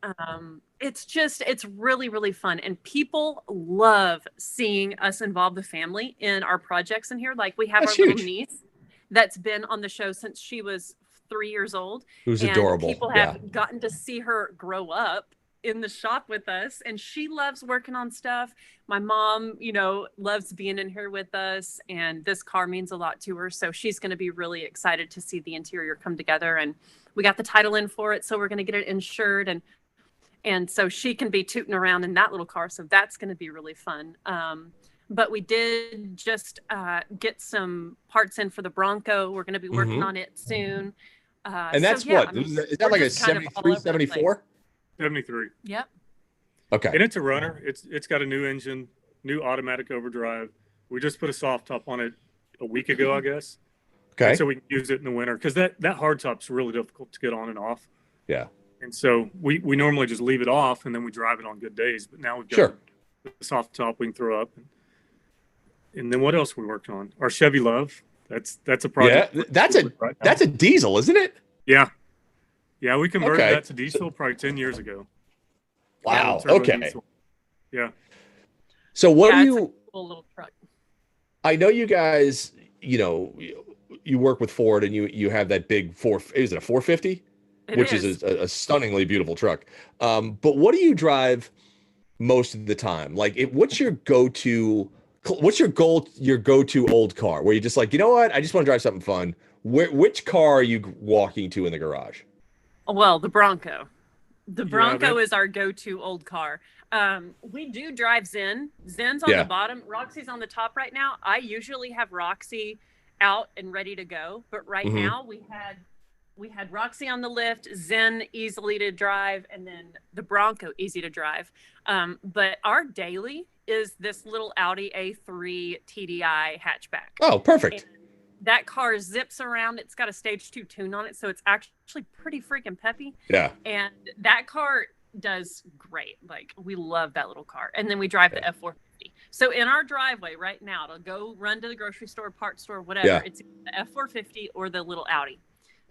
it's really, really fun. And people love seeing us involve the family in our projects in here. Like we have our little niece that's been on the show since she was 3 years old. Who's and adorable. People have gotten to see her grow up in the shop with us, and she loves working on stuff. My mom, loves being in here with us, and this car means a lot to her. So she's going to be really excited to see the interior come together, and we got the title in for it. So we're going to get it insured, and so she can be tooting around in that little car. So that's going to be really fun. But we did just get some parts in for the Bronco. We're going to be working on it soon. And that's is that like a 73, 74? 73. Yep. Okay. And it's a runner. It's got a new engine, new automatic overdrive. We just put a soft top on it a week ago, I guess. Okay. And so we can use it in the winter because that hard top's really difficult to get on and off. Yeah. And so we normally just leave it off and then we drive it on good days. But now we've got the soft top we can throw up. And then what else we worked on? Our Chevy Love. That's a project. Yeah, that's a diesel, isn't it? Yeah. Yeah, we converted that to diesel probably 10 years ago. Wow. Okay. Diesel. Yeah. So what do it's you? a cool little truck. I know you guys. You work with Ford, and you have that big Is it a 450? Which is a stunningly beautiful truck. But what do you drive most of the time? Like, what's your go-to? What's your go-to old car? Where you're just like, you know what? I just want to drive something fun. Which car are you walking to in the garage? Well, the Bronco. The Bronco is our go-to old car. We do drive Zen. Zen's on the bottom. Roxy's on the top right now. I usually have Roxy out and ready to go, but right now we had Roxy on the lift, Zen easily to drive, and then the Bronco easy to drive. But our daily is this little Audi A3 TDI hatchback. Oh, perfect. And that car zips around. It's got a stage 2 tune on it, so it's actually pretty freaking peppy. Yeah. And that car does great. Like, we love that little car. And then we drive the F450. So in our driveway right now, to go run to the grocery store, parts store, whatever, it's the F450 or the little Audi.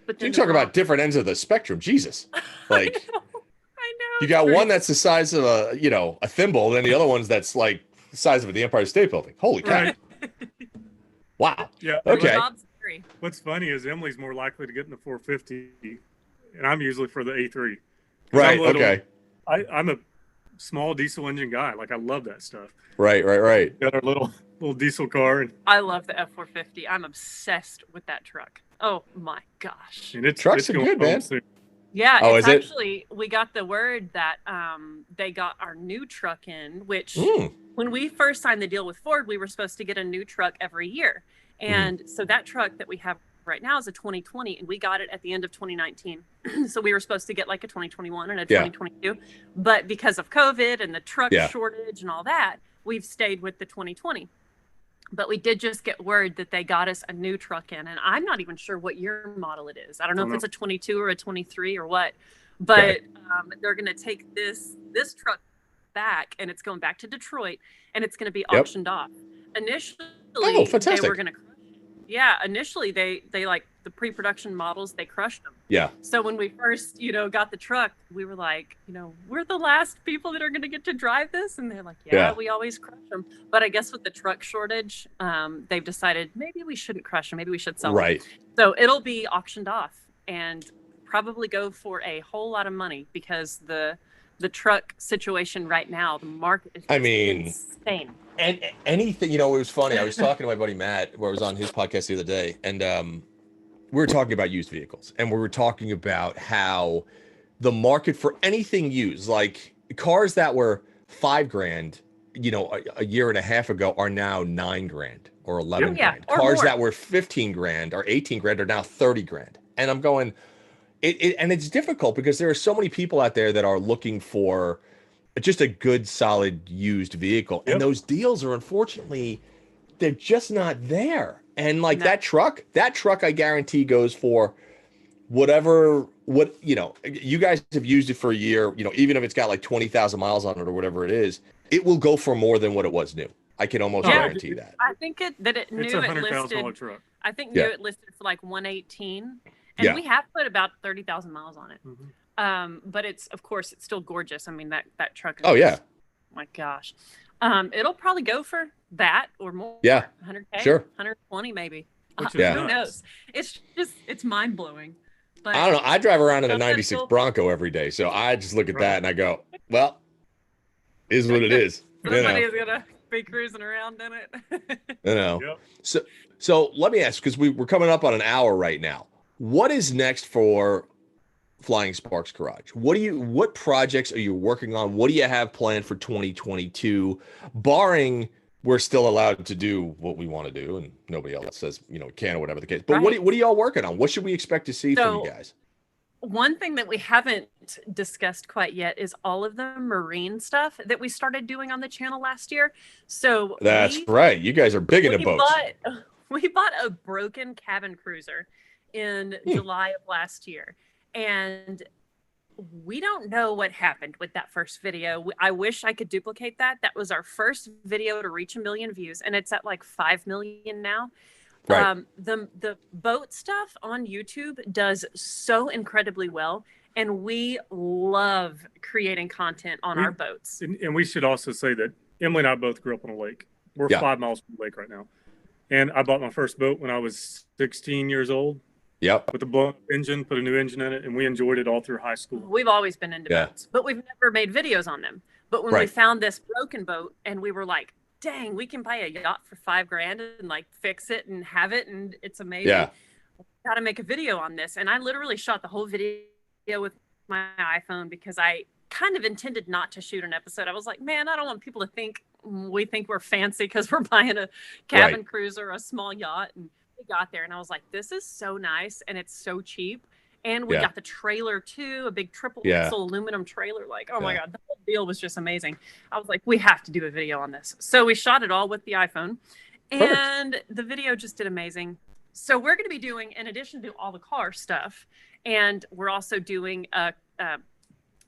But then you talk about different ends of the spectrum. Jesus. Like, I know. You got one that's the size of a thimble, and the other one's that's like the size of the Empire State Building. Holy cow. Right. Wow. Yeah. Okay. What's funny is Emily's more likely to get in the 450, and I'm usually for the A3. Right. Okay. I'm a small diesel engine guy. Like, I love that stuff. Right. Got our little diesel car. And I love the F450. I'm obsessed with that truck. Oh my gosh. And trucks are good, man. Soon. Yeah, oh, it's is actually, we got the word that they got our new truck in, which when we first signed the deal with Ford, we were supposed to get a new truck every year. And so that truck that we have right now is a 2020, and we got it at the end of 2019. So we were supposed to get like a 2021 and a 2022. But because of COVID and the truck shortage and all that, we've stayed with the 2020. But we did just get word that they got us a new truck in, and I'm not even sure what year model it is. I don't know if it's a 22 or a 23 or what, but they're going to take this truck truck back, and it's going back to Detroit, and it's going to be auctioned off. Initially, they were going to initially they like the pre-production models, they crushed them. Yeah. So when we first, got the truck, we were like, we're the last people that are going to get to drive this. And they're like, we always crush them. But I guess with the truck shortage, they've decided maybe we shouldn't crush them. Maybe we should sell them. So it'll be auctioned off and probably go for a whole lot of money, because the truck situation right now, the market is insane. And anything, it was funny. I was talking to my buddy Matt, where I was on his podcast the other day, and we were talking about used vehicles, and we were talking about how the market for anything used, like cars that were $5,000, a year and a half ago, are now $9,000 or $11,000. Cars that were $15,000 or $18,000 are now $30,000. And I'm going, and it's difficult because there are so many people out there that are looking for just a good, solid used vehicle. And those deals are, unfortunately, they're just not there. And like that truck, I guarantee goes for you guys have used it for a year, even if it's got like 20,000 miles on it or whatever it is, it will go for more than what it was new. I can almost guarantee that. I think it's a $100,000 truck. I think it listed for like 118, and we have put about 30,000 miles on it. But it's still gorgeous. I mean, that truck is, oh my gosh. It'll probably go for that or more. Yeah. 100K, sure. 120 maybe. Who knows? It's mind blowing. But I don't know. I drive around in a 96 Bronco every day. So I just look at that and I go, well, is what it is. Somebody's going to be cruising around in it. So let me ask, because we're coming up on an hour right now. What is next for Flying Sparks Garage? What projects are you working on? What do you have planned for 2022, barring we're still allowed to do what we want to do and nobody else says, can or whatever the case. But what are y'all working on? What should we expect to see from you guys? One thing that we haven't discussed quite yet is all of the marine stuff that we started doing on the channel last year. So that's right. You guys are big into boats. We bought a broken cabin cruiser in July of last year. And we don't know what happened with that first video. I wish I could duplicate that. That was our first video to reach 1 million views, and it's at like 5 million now. Right. The boat stuff on YouTube does so incredibly well, and we love creating content on our boats. And we should also say that Emily and I both grew up on a lake. We're 5 miles from the lake right now. And I bought my first boat when I was 16 years old. Yep. With a blown engine, put a new engine in it, and we enjoyed it all through high school. We've always been into boats, but we've never made videos on them. But when we found this broken boat, and we were like, dang, we can buy a yacht for $5,000 and like fix it and have it, and it's amazing. Yeah. Got to make a video on this. And I literally shot the whole video with my iPhone because I kind of intended not to shoot an episode. I was like, man, I don't want people to think we think we're fancy because we're buying a cabin cruiser or a small yacht. And we got there and I was like, this is so nice and it's so cheap. And we got the trailer too, a big triple axle aluminum trailer. Like, oh my God, the whole deal was just amazing. I was like, we have to do a video on this. So we shot it all with the iPhone and the video just did amazing. So we're going to be doing, in addition to all the car stuff, and we're also doing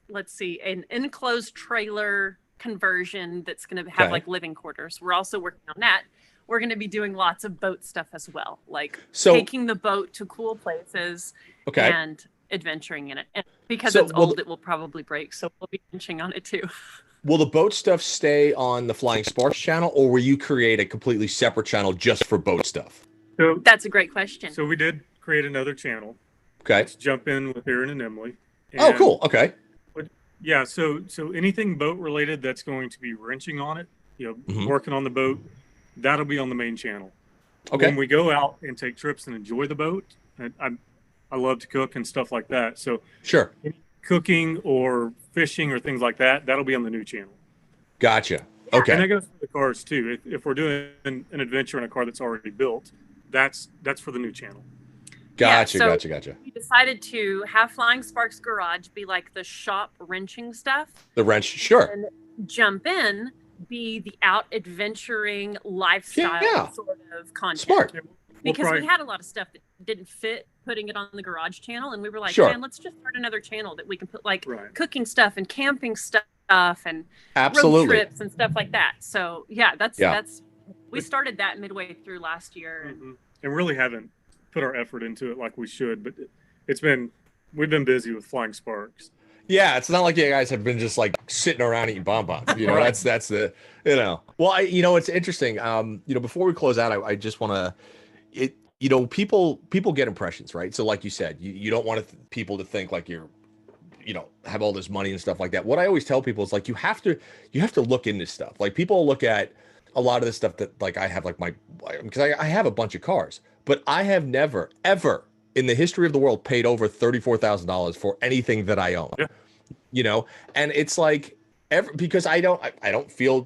let's see, an enclosed trailer conversion that's going to have like living quarters. We're also working on that. We're going to be doing lots of boat stuff as well, like taking the boat to cool places and adventuring in it. And because it's old, it will probably break. So we'll be inching on it too. Will the boat stuff stay on the Flying Sparks channel, or will you create a completely separate channel just for boat stuff? So that's a great question. So we did create another channel. Okay. Let's jump in with Aaron and Emily. Oh, cool. Okay. Yeah. So anything boat related that's going to be wrenching on it, working on the boat, that'll be on the main channel. Okay. When we go out and take trips and enjoy the boat, I love to cook and stuff like that. So sure. Cooking or fishing or things like that, that'll be on the new channel. Gotcha. Okay. And that goes for the cars too. If we're doing an adventure in a car that's already built, that's for the new channel. Gotcha. So Gotcha. We decided to have Flying Sparks Garage be like the shop wrenching stuff. The wrench, sure. And Jump In be the out adventuring lifestyle sort of content. Smart. Because we had a lot of stuff that didn't fit putting it on the garage channel, and we were like, man, let's just start another channel that we can put like cooking stuff and camping stuff and road trips and stuff like that. So that's we started that midway through last year, and really haven't put our effort into it like we should. But we've been busy with Flying Sparks. Yeah, it's not like you guys have been just like sitting around eating bonbons. That's the Well, it's interesting. Before we close out, I just want to. People get impressions, right? So like you said, you don't want people to think like you're, have all this money and stuff like that. What I always tell people is like, you have to look into stuff. Like people look at a lot of the stuff that like I have like because I have a bunch of cars, but I have never, ever in the history of the world paid over $34,000 for anything that I own, and it's like, because I don't feel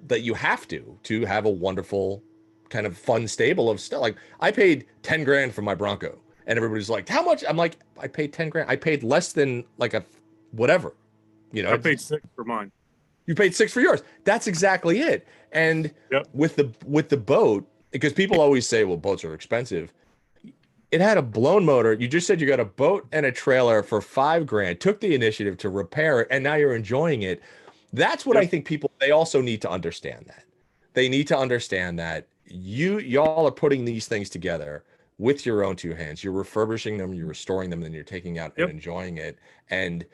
that you have to have a wonderful kind of fun stable of stuff. Like I paid 10 grand for my Bronco and everybody's like, how much? I'm like, I paid 10 grand. I paid less than like a whatever, I paid 6 for mine. You paid 6 for yours. That's exactly it. And with the boat, because people always say, well, boats are expensive. It had a blown motor. You just said you got a boat and a trailer for 5 grand, took the initiative to repair it, and now you're enjoying it. That's what I think they also need to understand that. They need to understand that y'all are putting these things together with your own 2 hands. You're refurbishing them, you're restoring them, then you're taking out and enjoying it. And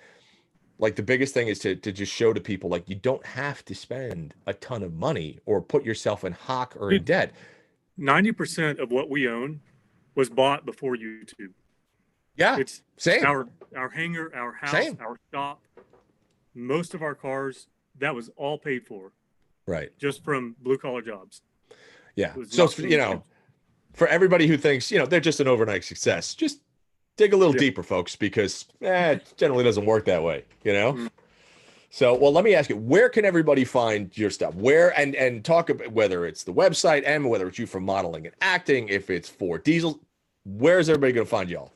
like the biggest thing is to just show to people, like, you don't have to spend a ton of money or put yourself in hock or in debt. 90% of what we own was bought before YouTube. Yeah, it's same. Our hangar, our house, our shop, most of our cars, that was all paid for. Right. Just from blue collar jobs. Yeah. So, for everybody who thinks, they're just an overnight success, just dig a little deeper, folks, because it generally doesn't work that way, So, well, let me ask you, where can everybody find your stuff? Where, and talk about whether it's the website and whether it's you for modeling and acting, if it's for Diesel, where's everybody going to find y'all?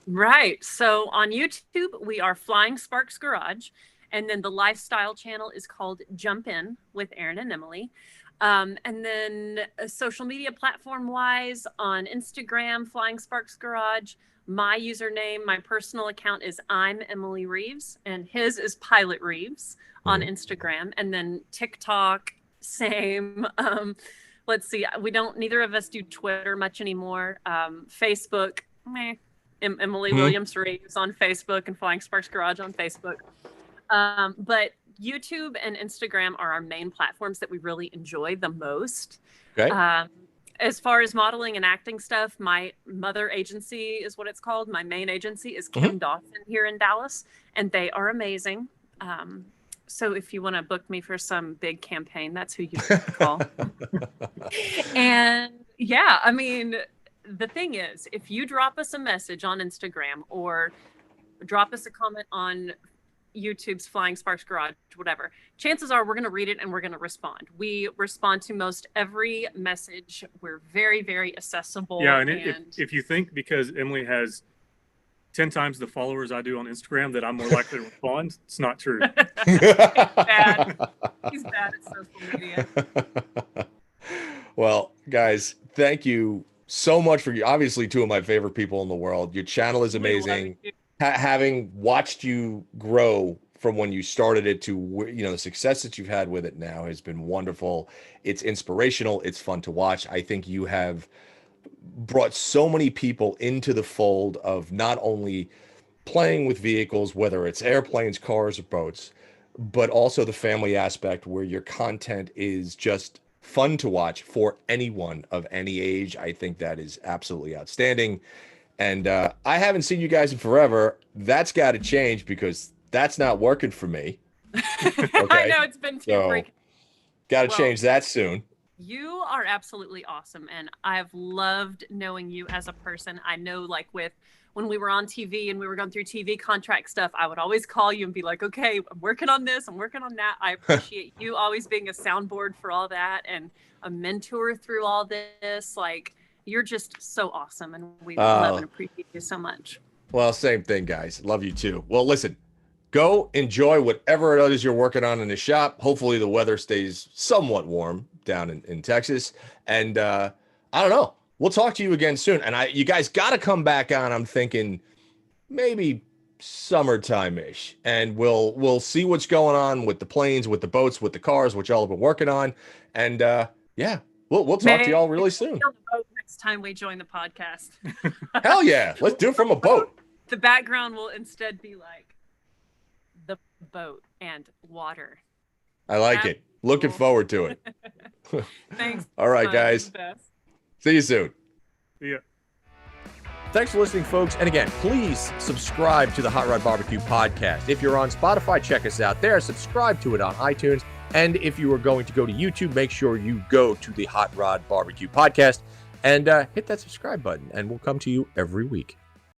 Right. So on YouTube, we are Flying Sparks Garage. And then the lifestyle channel is called Jump In with Aaron and Emily. And then social media platform wise on Instagram, Flying Sparks Garage. My username, my personal account is I'm Emily Reeves, and his is Pilot Reeves on Instagram. And then TikTok, same. Let's see, neither of us do Twitter much anymore. Facebook, Emily Williams Reeves on Facebook and Flying Sparks Garage on Facebook. But YouTube and Instagram are our main platforms that we really enjoy the most. Okay. As far as modeling and acting stuff, my mother agency is what it's called. My main agency is Kim Dawson here in Dallas, and they are amazing. So if you want to book me for some big campaign, that's who you call. And the thing is, if you drop us a message on Instagram or drop us a comment on YouTube's Flying Sparks Garage, whatever. Chances are we're going to read it and we're going to respond. We respond to most every message. We're very, very accessible. Yeah, and if you think because Emily has 10 times the followers I do on Instagram that I'm more likely to respond, it's not true. He's bad. He's bad at social media. Well, guys, thank you so much for obviously two of my favorite people in the world. Your channel is amazing. Having watched you grow from when you started it to, you know, the success that you've had with it now has been wonderful. It's inspirational. It's fun to watch. I think you have brought so many people into the fold of not only playing with vehicles, whether it's airplanes, cars, or boats, but also the family aspect where your content is just fun to watch for anyone of any age. I think that is absolutely outstanding. And I haven't seen you guys in forever. That's got to change because that's not working for me. Okay? I know it's been too freaking. Got to change that soon. You are absolutely awesome. And I've loved knowing you as a person. I know like when we were on TV and we were going through TV contract stuff, I would always call you and be like, okay, I'm working on this. I'm working on that. I appreciate you always being a soundboard for all that and a mentor through all this. Like, you're just so awesome, and we love and appreciate you so much. Well, same thing, guys. Love you too. Well, listen, go enjoy whatever it is you're working on in the shop. Hopefully the weather stays somewhat warm down in Texas. And I don't know. We'll talk to you again soon. And you guys got to come back on. I'm thinking maybe summertime-ish. And we'll see what's going on with the planes, with the boats, with the cars, which y'all have been working on. And yeah, we'll talk to y'all really soon. Next time we join the podcast. Hell yeah. Let's do it from a boat. The background will instead be like the boat and water. I like it. Looking forward to it. Thanks. All right, guys. See you soon. See ya. Thanks for listening, folks. And again, please subscribe to the Hot Rod Barbecue podcast. If you're on Spotify, check us out there. Subscribe to it on iTunes. And if you are going to go to YouTube, make sure you go to the Hot Rod Barbecue podcast and hit that subscribe button, and we'll come to you every week.